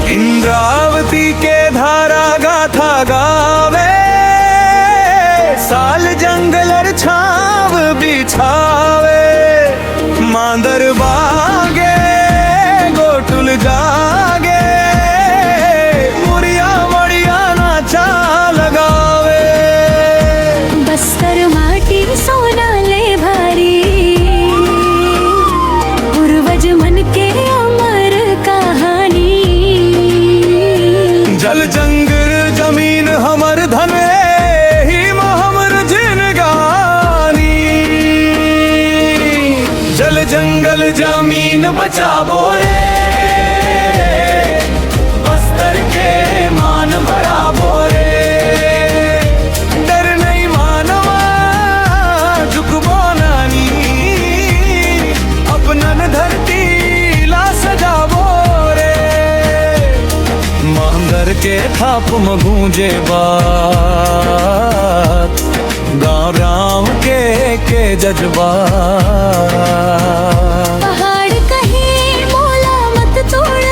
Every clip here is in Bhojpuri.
इंद्रावती के धारा गाथा गावे, साल जंगलर छाव बिछावे, मांदर बागे गोटुल जागे, मुरिया मड़िया नाचा लगावे। बस्तर माटी सोना ले भारी, पूर्वज मन के अमर कहानी। जल जंगल जमीन हमर धन ही हमर जिनगानी। जल जंगल जमीन बचाबो रे, बस्तर के मान बढ़ाबो रे। डर नहीं मानवा झुकबो नानी, अपनन धरती ला सजाबो रे। मांदर के थाप में गूंजे बात, गाँव राम के जज्बात। पहाड़ कहे मोला मत तोड़,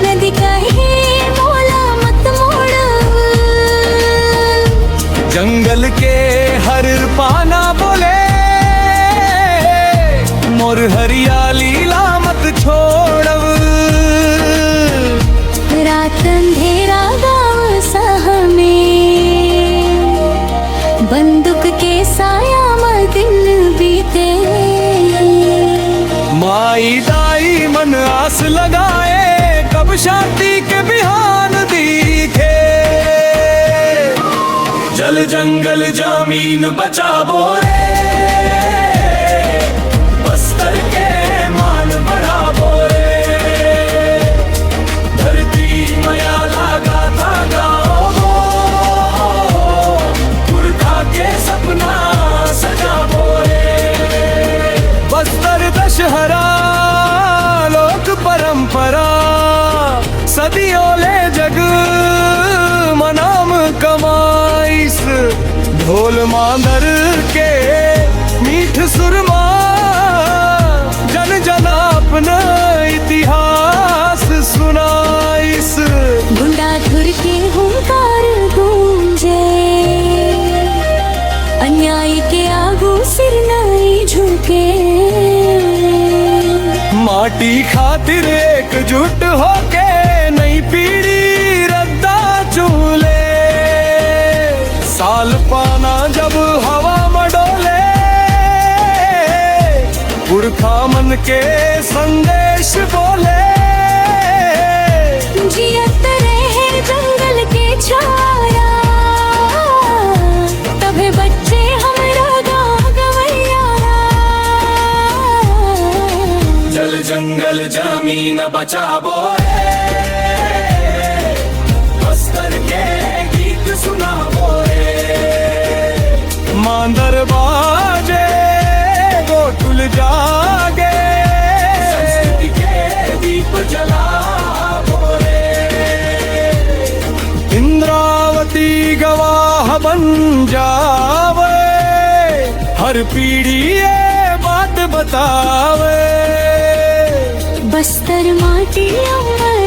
नदी कहे मोला मत मोड़। जंगल के हर पाना बोले, मोर हरियाली ला मत छोड़व। रात अंधेरा गाँव साह में, बंदूक के साया में दिन बीते। माई दाई मन आस लगाए, कब शांति के बिहान दिखे। जल जंगल जमीन बचाबो रे, बस्तर के मान बढ़ाबो रे। धरती माया लागा था गाओ, पुरखा के सपना सजाबो रे। बस्तर दशहरा लोक परंपरा, सदियों ले जग मनाम कमाइस। ढोल मांदर के मीठ सुरमा, जन जन अपना इतिहास सुनाइस। गुंडा धुर के हुंकार गूंजे, अन्याय के आगू सिर नहीं झुके। माटी खातिर एकजुट होके नई पीढ़ी रद्दा चूले। साल पाना जब हवा में डोले, पुरखा मन के संदेश बोले। जियत रहे जंगल के छाया, तबे बच्चे हमरा गाँव गवैया। जल जंगल जमीन बचाबो रे, बस्तर के गीत सुनाबो रे। मांदर बाजे गोटुल जागे, संस्कृति के दीप जलाबो रे। इंद्रावती गवाह बन जावे, हर पीढ़ी ये बात बतावे। बस्तर माटी अमर